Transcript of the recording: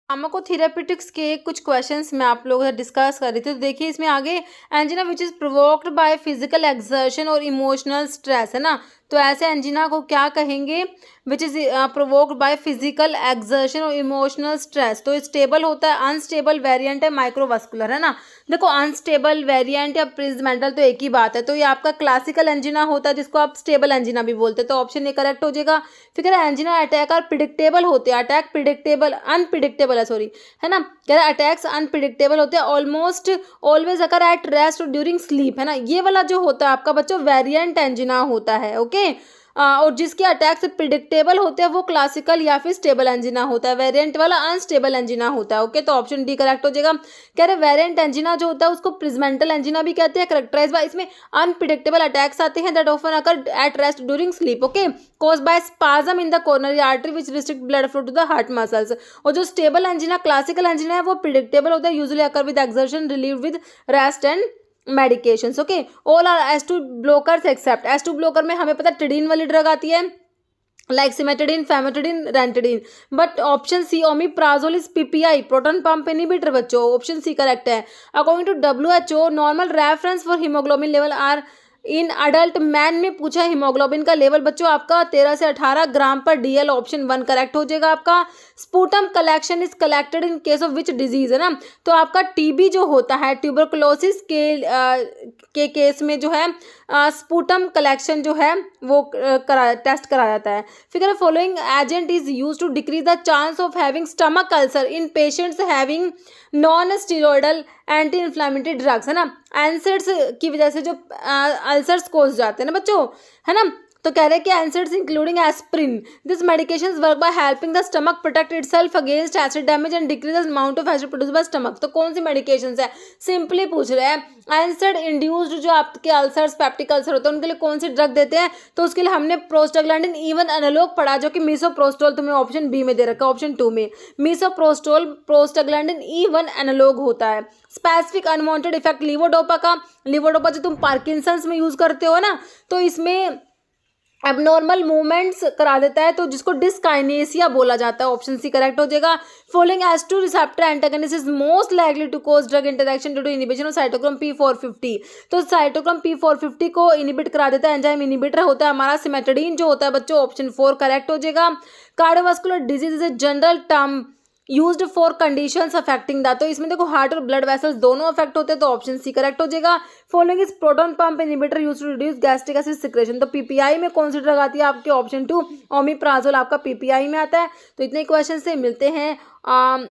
फार्माकोथेरेपेटिक्स के कुछ क्वेश्चंस मैं आप लोगों से डिस्कस कर रही थी। तो देखिए इसमें आगे angina which is provoked by physical exertion और इमोशनल स्ट्रेस, है ना। तो ऐसे एंजिना को क्या कहेंगे, which is provoked by physical exertion और इमोशनल स्ट्रेस। तो स्टेबल होता है, अनस्टेबल वेरिएंट है माइक्रोवास्कुलर, है ना। देखो अनस्टेबल वेरिएंट या प्रिजमेंटल तो एक ही बात है। तो ये आपका क्लासिकल एंजिना होता है जिसको आप स्टेबल एंजिना भी बोलते हैं। तो ऑप्शन ए करेक्ट हो जाएगा। फिर कह रहा है एंजिना अटैक आर प्रिडिक्टेबल होते हैं, अटैक प्रिडिक्टेबल अनप्रिडिक्टेबल है, सॉरी, है ना। कह रहा है अटैक्स अनप्रिडिक्टेबल होते हैं, almost always occur at rest और ड्यूरिंग स्लीप, है ना। ये वाला जो होता है आपका बच्चों वेरिएंट एंजिना होता है, ओके। और जिसके अटैक्स प्रिडिक्टेबल होते हैं वो क्लासिकल या फिर स्टेबल एंजिना होता है। वेरिएंट वाला अनस्टेबल एंजिना होता है, ओके। तो ऑप्शन डी करेक्ट हो जाएगा। कह रहे वेरिएंट एंजिना जो होता है उसको प्रिजमेंटल एंजिना भी कहते हैं, करेक्टराइज बाय इसमें अनप्रिडिक्टेबल अटैक्स आते हैं that often occur at rest during sleep, okay, caused by spasm in the coronary artery which restrict blood flow to the heart muscles. और जो स्टेबल एंजिना क्लासिकल एंजिना है वो predictable होता है, usually occur with exertion relieved with rest and medications, okay. All are S2 blockers except, S2 blocker में हमें पता है टिडीन वाली ड्रग आती है, like cimetidine, famotidine, ranitidine. But option C omeprazole is PPI, proton pump inhibitor बच्चों, option C correct है। According to WHO normal reference for haemoglobin level are in adult man में पूछा हीमोग्लोबिन का लेवल बच्चों आपका 13 से 18 ग्राम पर DL, ऑप्शन 1 करेक्ट हो जाएगा आपका। Sputum collection is collected in case of which disease, है ना। तो आपका TB जो होता है ट्यूबरकुलोसिस के केस में जो है स्पूटम कलेक्शन जो है वो टेस्ट कराया जाता है। फिर following agent is use to decrease the chance of having stomach ulcer in patients having non steroidal anti inflammatory drugs, है ना। एनसेड्स की वजह से जो अल्सर्स कोज जाते हैं ना बच्चों, है ना। तो कह रहे हैं कि NSAIDs including aspirin, this medications work by helping the stomach protect itself against acid damage and decrease the amount of acid produce by stomach. तो कौन सी मेडिकेशंस है, सिंपली पूछ रहे हैं। एनसेड इंड्यूस्ड जो आपके अल्सर्स, पेप्टिक अल्सर होते हैं उनके लिए कौन सी ड्रग देते हैं, तो उसके लिए हमने प्रोस्टाग्लैंडिन E1 एनालॉग पढ़ा जो कि मीसोप्रोस्टोल, तुम्हें ऑप्शन बी में दे रखा है, ऑप्शन 2 में। मीसोप्रोस्टोल प्रोस्टाग्लैंडिन E1 एनालॉग होता है। स्पेसिफिक अनवांटेड इफेक्ट लीवोडोपा का, लीवोडोपा जो तुम पार्किंसंस में यूज करते हो ना, तो इसमें एबनॉर्मल मूवमेंट्स करा देता है, तो जिसको डिस्काइनेसिया बोला जाता है, ऑप्शन सी करेक्ट हो जाएगा। Following S2 receptor antagonist is most likely to cause drug interaction due to inhibition of cytochrome P450। तो साइटोक्रोम P450 को इनहिबिट करा देता है, एंजाइम इनहिबिटर होता है हमारा सिमेटिडिन जो होता है बच्चों, ऑप्शन 4 करेक्ट हो जाएगा। Cardiovascular disease is a general term used for conditions affecting the, तो इसमें देखो हार्ट और ब्लड वेसल्स दोनों अफेक्ट होते हैं, तो ऑप्शन सी करेक्ट हो जाएगा। Following is proton pump inhibitor used to reduce gastric acid secretion. तो PPI में कौन सी ड्रग आती है आपके, ऑप्शन 2 ओमिप्राजोल आपका PPI में आता है। तो इतने क्वेश्चन से मिलते हैं